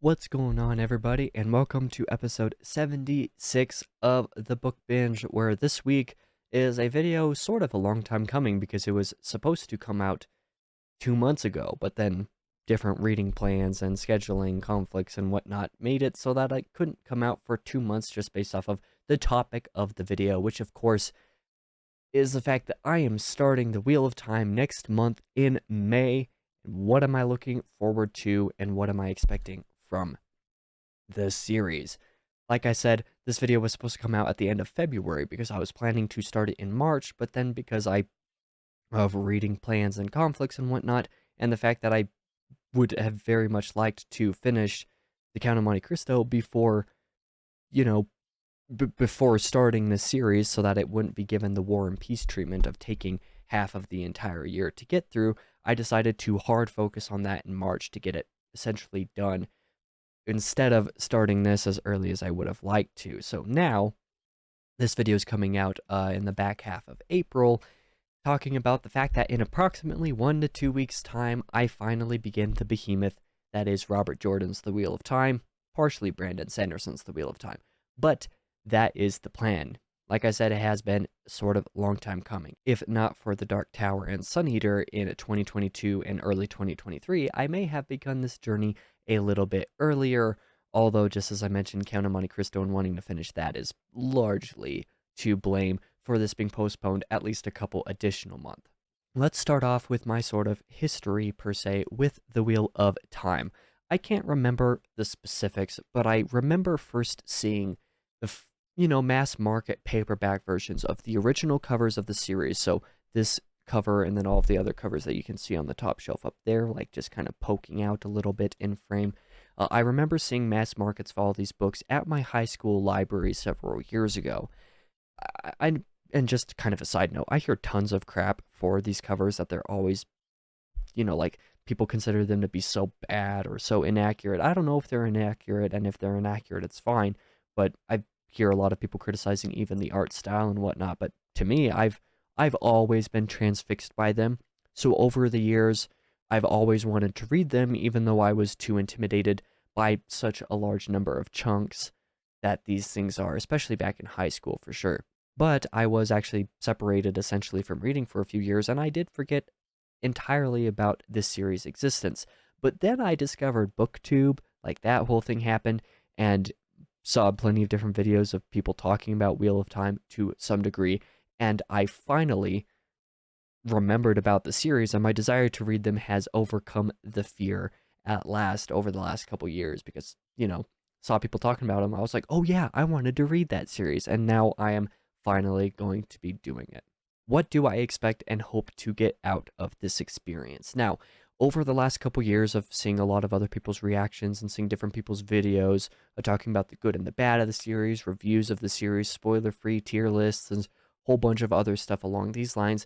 What's going on, everybody, and welcome to episode 76 of the Book Binge, where this week is a video sort of a long time coming because it was supposed to come out 2 months ago, but then different reading plans and scheduling conflicts and whatnot made it so that I couldn't come out for 2 months just based off of the topic of the video, which of course is the fact that I am starting the Wheel of Time next month in May. What am I looking forward to, and what am I expecting from the series? Like I said, this video was supposed to come out at the end of February because I was planning to start it in March, but then because of reading plans and conflicts and whatnot, and the fact that I would have very much liked to finish The Count of Monte Cristo before, you know, before starting this series so that it wouldn't be given the War and Peace treatment of taking half of the entire year to get through, I decided to hard focus on that in March to get it essentially done instead of starting this as early as I would have liked to. So now, this video is coming out in the back half of April, talking about the fact that in approximately 1 to 2 weeks' time, I finally begin the behemoth that is Robert Jordan's The Wheel of Time, partially Brandon Sanderson's The Wheel of Time. But that is the plan. Like I said, it has been sort of a long time coming. If not for The Dark Tower and Sun Eater in 2022 and early 2023, I may have begun this journey a little bit earlier, although just as I mentioned, Count of Monte Cristo and wanting to finish that is largely to blame for this being postponed at least a couple additional months. Let's start off with my sort of history, per se, with The Wheel of Time. I can't remember the specifics, but I remember first seeing the mass market paperback versions of the original covers of the series. So this cover and then all of the other covers that you can see on the top shelf up there, like just kind of poking out a little bit in frame. I remember seeing mass markets for all these books at my high school library several years ago. And just kind of a side note, I hear tons of crap for these covers that they're always, like people consider them to be so bad or so inaccurate. I don't know if they're inaccurate, and if they're inaccurate, it's fine. But I hear a lot of people criticizing even the art style and whatnot. But to me, I've always been transfixed by them. So over the years, I've always wanted to read them, even though I was too intimidated by such a large number of chunks that these things are, especially back in high school for sure. But I was actually separated essentially from reading for a few years, and I did forget entirely about this series' existence. But then I discovered BookTube, like that whole thing happened, and saw plenty of different videos of people talking about Wheel of Time to some degree, and I finally remembered about the series, and my desire to read them has overcome the fear at last over the last couple years because, saw people talking about them. I was like, oh yeah, I wanted to read that series, and now I am finally going to be doing it. What do I expect and hope to get out of this experience? Now, over the last couple years of seeing a lot of other people's reactions and seeing different people's videos talking about the good and the bad of the series, reviews of the series, spoiler-free tier lists, and a whole bunch of other stuff along these lines,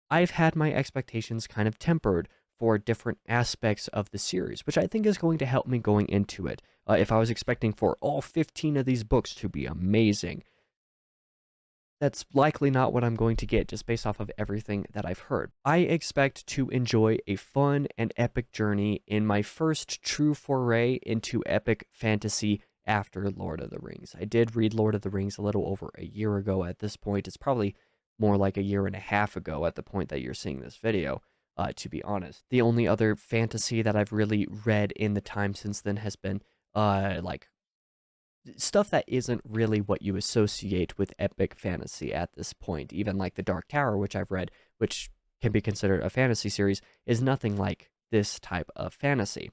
I've had my expectations kind of tempered for different aspects of the series, which I think is going to help me going into it. If I was expecting for all 15 of these books to be amazing, that's likely not what I'm going to get just based off of everything that I've heard. I expect to enjoy a fun and epic journey in my first true foray into epic fantasy after Lord of the Rings. I did read Lord of the Rings a little over a year ago at this point. It's probably more like a year and a half ago at the point that you're seeing this video, to be honest. The only other fantasy that I've really read in the time since then has been like stuff that isn't really what you associate with epic fantasy at this point. Even like The Dark Tower, which I've read, which can be considered a fantasy series, is nothing like this type of fantasy.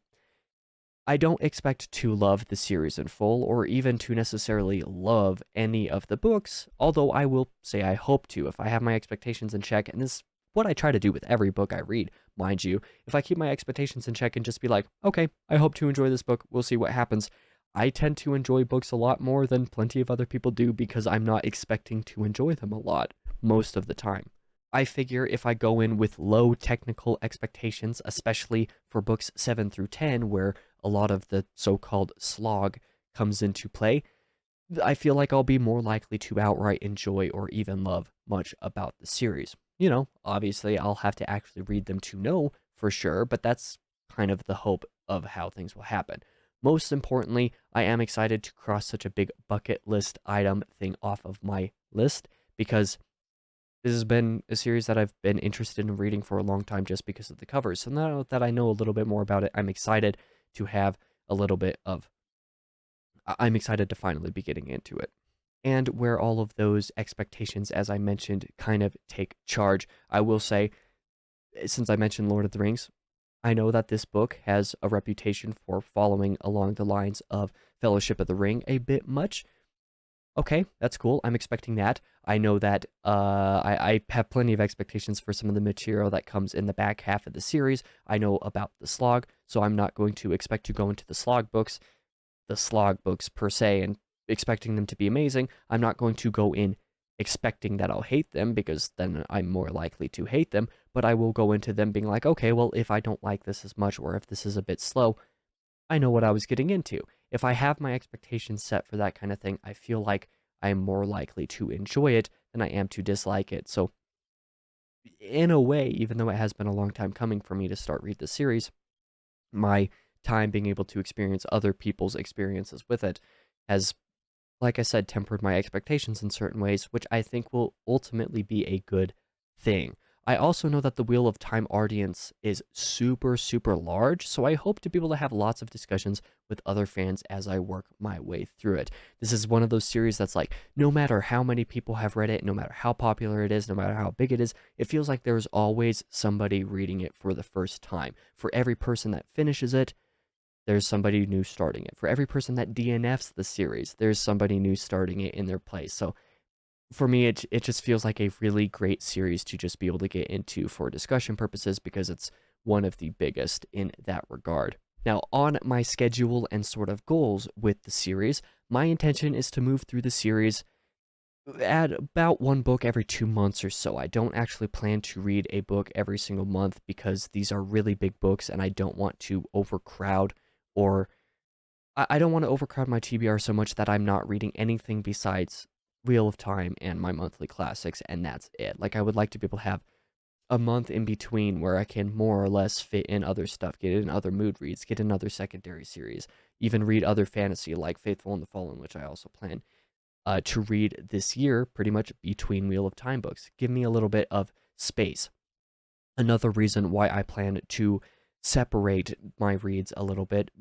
I don't expect to love the series in full, or even to necessarily love any of the books, although I will say I hope to if I have my expectations in check, and this is what I try to do with every book I read, mind you. If I keep my expectations in check and just be like, okay, I hope to enjoy this book, we'll see what happens, I tend to enjoy books a lot more than plenty of other people do because I'm not expecting to enjoy them a lot most of the time. I figure if I go in with low technical expectations, especially for books 7 through 10, where a lot of the so-called slog comes into play, I feel like I'll be more likely to outright enjoy or even love much about the series. Obviously I'll have to actually read them to know for sure, but that's kind of the hope of how things will happen. most importantly, I am excited to cross such a big bucket list item thing off of my list because this has been a series that I've been interested in reading for a long time just because of the covers. So now that I know a little bit more about it, I'm excited to have a little bit of. I'm excited to finally be getting into it. And where all of those expectations, as I mentioned, kind of take charge, I will say, since I mentioned Lord of the Rings, I know that this book has a reputation for following along the lines of Fellowship of the Ring a bit much. Okay, that's cool. I'm expecting that. I know that I have plenty of expectations for some of the material that comes in the back half of the series. I know about the slog, so I'm not going to expect to go into the slog books per se, and expecting them to be amazing. I'm not going to go in expecting that I'll hate them because then I'm more likely to hate them, but I will go into them being like, okay, well, if I don't like this as much or if this is a bit slow, I know what I was getting into. If I have my expectations set for that kind of thing, I feel like I'm more likely to enjoy it than I am to dislike it. So, in a way, even though it has been a long time coming for me to start read the series, my time being able to experience other people's experiences with it has, like I said, tempered my expectations in certain ways, which I think will ultimately be a good thing. I also know that the Wheel of Time audience is super, super large, so I hope to be able to have lots of discussions with other fans as I work my way through it. This is one of those series that's like, no matter how many people have read it, no matter how popular it is, no matter how big it is, it feels like there's always somebody reading it for the first time. For every person that finishes it, there's somebody new starting it. For every person that DNFs the series, there's somebody new starting it in their place. So for me, it just feels like a really great series to just be able to get into for discussion purposes because it's one of the biggest in that regard. Now, on my schedule and sort of goals with the series, my intention is to move through the series at about one book every 2 months or so. I don't actually plan to read a book every single month because these are really big books and I don't want to overcrowd or I don't want to overcrowd my TBR so much that I'm not reading anything besides Wheel of Time and my monthly classics, and that's it. Like, I would like to be able to have a month in between where I can more or less fit in other stuff, get in other mood reads, get in other secondary series, even read other fantasy like Faithful and the Fallen, which I also plan to read this year, pretty much between Wheel of Time books. Give me a little bit of space. Another reason why I plan to separate my reads a little bit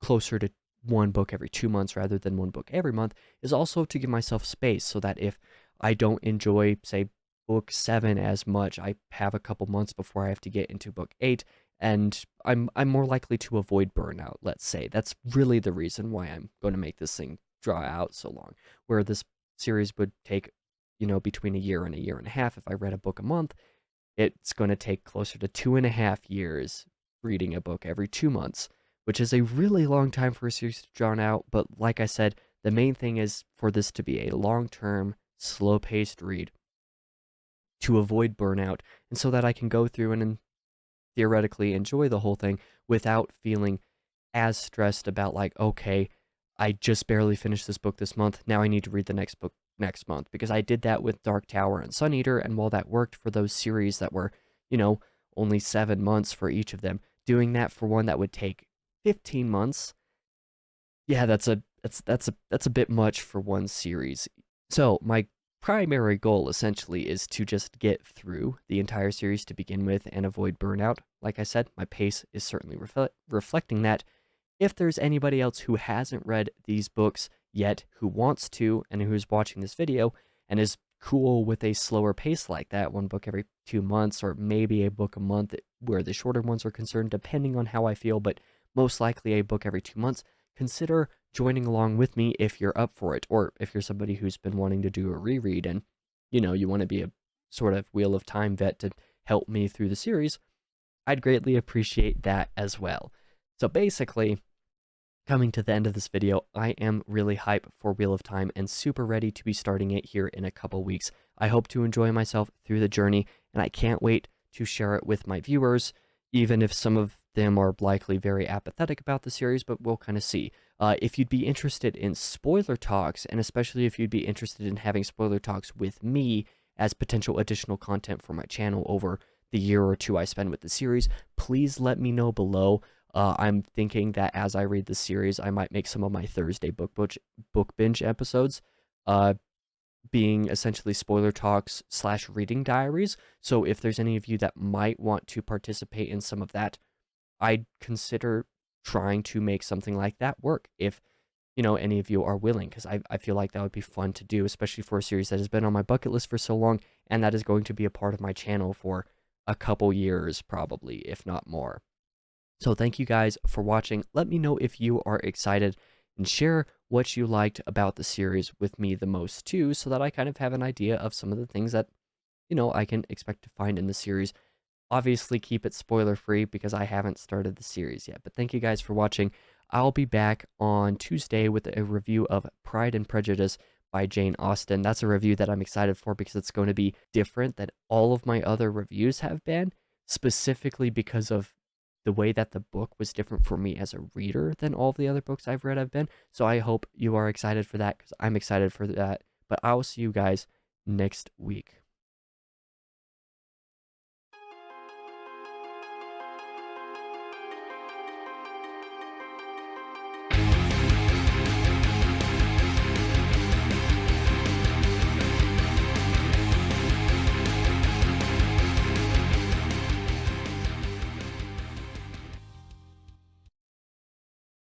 closer to one book every 2 months rather than one book every month is also to give myself space so that if I don't enjoy, say, book 7 as much, I have a couple months before I have to get into book 8, and I'm more likely to avoid burnout, let's say. That's really the reason why I'm going to make this thing draw out so long, where this series would take, between a year and a year and a half if I read a book a month. It's going to take closer to 2.5 years reading a book every 2 months, which is a really long time for a series to drawn out. But like I said, the main thing is for this to be a long-term, slow-paced read to avoid burnout, and so that I can go through and theoretically enjoy the whole thing without feeling as stressed about, like, okay, I just barely finished this book this month. Now I need to read the next book next month, because I did that with Dark Tower and Sun Eater, and while that worked for those series that were, only 7 months for each of them, doing that for one that would take 15 months, yeah, that's a bit much for one series. So my primary goal essentially is to just get through the entire series to begin with and avoid burnout. Like I said, my pace is certainly reflecting that. If there's anybody else who hasn't read these books yet, who wants to, and who's watching this video, and is cool with a slower pace like that, one book every 2 months, or maybe a book a month where the shorter ones are concerned, depending on how I feel, but most likely a book every 2 months, consider joining along with me if you're up for it, or if you're somebody who's been wanting to do a reread and, you want to be a sort of Wheel of Time vet to help me through the series, I'd greatly appreciate that as well. So basically, coming to the end of this video, I am really hyped for Wheel of Time and super ready to be starting it here in a couple weeks. I hope to enjoy myself through the journey, and I can't wait to share it with my viewers, even if some of them are likely very apathetic about the series, but we'll kind of see. If you'd be interested in spoiler talks, and especially if you'd be interested in having spoiler talks with me as potential additional content for my channel over the year or two I spend with the series, please let me know below. I'm thinking that as I read the series, I might make some of my Thursday book binge episodes, uh, being essentially spoiler talks slash reading diaries. So if there's any of you that might want to participate in some of that, I'd consider trying to make something like that work if any of you are willing, because I feel like that would be fun to do, especially for a series that has been on my bucket list for so long, and that is going to be a part of my channel for a couple years, probably, if not more. So thank you guys for watching. Let me know if you are excited and share what you liked about the series with me the most too, so that I kind of have an idea of some of the things that, I can expect to find in the series. Obviously, keep it spoiler free because I haven't started the series yet. But thank you guys for watching. I'll be back on Tuesday with a review of Pride and Prejudice by Jane Austen. That's a review that I'm excited for because it's going to be different than all of my other reviews have been, specifically because of the way that the book was different for me as a reader than all of the other books I've read have been. So I hope you are excited for that because I'm excited for that. But I'll see you guys next week.